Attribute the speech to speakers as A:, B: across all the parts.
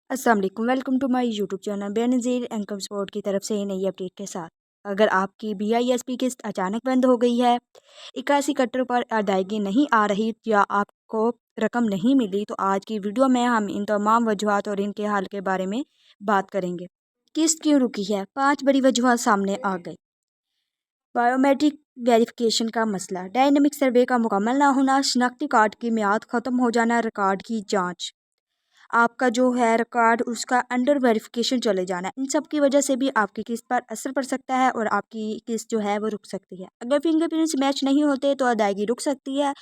A: अस्सलाम वालेकुम, welcome to my YouTube channel Benazir income support की तरफ से नई अपडेट के साथ। अगर आपकी BISP किस्त अचानक बंद हो गई है, 81 कट्टर पर अदायगी नहीं आ रही या आपको रकम नहीं मिली, तो आज की वीडियो में हम इन तमाम वजूहात और इनके हल के बारे में बात करेंगे। किस्त क्यों रुकी है? 5 बड़ी वजूहात सामने आ गई। बायोमेट्रिक वेरिफिकेशन का मसला, डायनेमिक सर्वे का मुकम्मल ना होना, शनाख्ती कार्ड की मियाद ख़त्म हो जाना, रिकॉर्ड की जाँच, आपका जो है रिकॉर्ड उसका अंडर वेरिफिकेशन चले जाना, इन सब की वजह से भी आपकी किस्त पर असर पड़ सकता है और आपकी किस्त जो है वो रुक सकती है। अगर फिंगरप्रिंट्स मैच नहीं होते तो अदायगी रुक सकती है।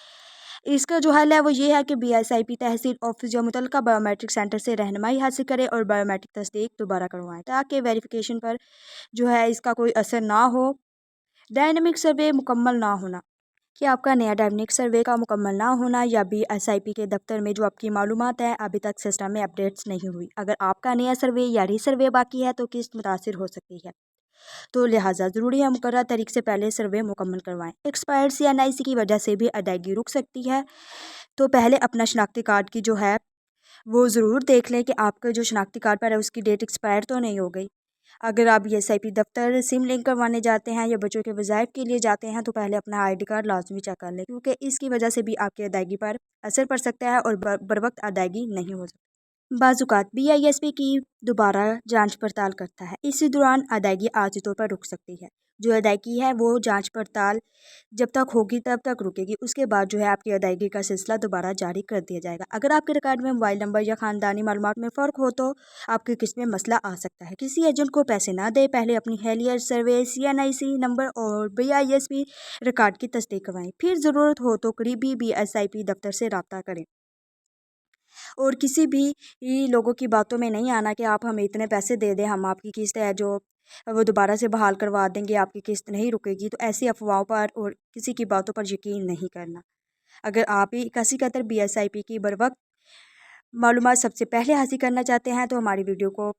A: इसका जो हल है वो ये है कि BISP तहसील ऑफिस या मुतल्लिका बायोमेट्रिक सेंटर से रहनुमाई हासिल करें और बायोमेट्रिक तस्दीक दोबारा करवाएं ताकि वेरिफिकेशन पर जो है इसका कोई असर ना हो। डायनेमिक सर्वे मुकम्मल ना होना, कि आपका नया डायनेमिक सर्वे का मुकम्मल ना होना या BISP के दफ्तर में जो आपकी मालूमात है अभी तक सिस्टम में अपडेट्स नहीं हुई। अगर आपका नया सर्वे या रीसर्वे बाकी है तो किस्त मुतासिर हो सकती है, तो लिहाजा ज़रूरी है मुकर्रर तारीख से पहले सर्वे मुकम्मल करवाएं। एक्सपायर्ड CNIC की वजह से भी अदायगी रुक सकती है, तो पहले अपना शनाख्ती कार्ड की जो है वो ज़रूर देख लें कि आपका जो शनाख्ती कार्ड पर है उसकी डेट एक्सपायर तो नहीं हो गई। अगर आप BISP दफ्तर सिम लिंक करवाने जाते हैं या बच्चों के वज़ाइफ के लिए जाते हैं तो पहले अपना ID कार्ड लाजमी चेक कर लें, क्योंकि इसकी वजह से भी आपकी अदायगी पर असर पड़ सकता है और बर वक्त अदायगी नहीं हो सकती। बाज़-औक़ात BISP की दोबारा जांच पड़ताल करता है, इसी दौरान अदायगी आर्ज़ी तौर पर रुक सकती है। जो अदायगी है वो जांच पड़ताल जब तक होगी तब तक रुकेगी, उसके बाद जो है आपकी अदायगी का सिलसिला दोबारा जारी कर दिया जाएगा। अगर आपके रिकॉर्ड में मोबाइल नंबर या ख़ानदानी मालूमात में फ़र्क हो तो आपकी किस्त में मसला आ सकता है। किसी एजेंट को पैसे ना दें, पहले अपनी हैलियर सर्वे, CNIC नंबर और BISP रिकॉर्ड की तस्दीक करवाएं, फिर ज़रूरत हो तो करीबी BISP दफ्तर से रब्ता करें और किसी भी लोगों की बातों में नहीं आना कि आप हमें इतने पैसे दे दें, हम आपकी किस्त है जो वो दोबारा से बहाल करवा देंगे, आपकी किस्त नहीं रुकेगी। तो ऐसी अफवाहों पर और किसी की बातों पर यकीन नहीं करना। अगर आप ही 81 कतर BISP की बर वक्त मालूमात सबसे पहले हासिल करना चाहते हैं तो हमारी वीडियो को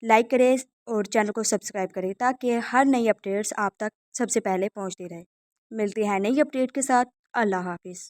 A: लाइक करें और चैनल को सब्सक्राइब करें ताकि हर नई अपडेट्स आप तक सबसे पहले पहुंचती रहे। मिलते हैं नई अपडेट के साथ। अल्लाह हाफिज़।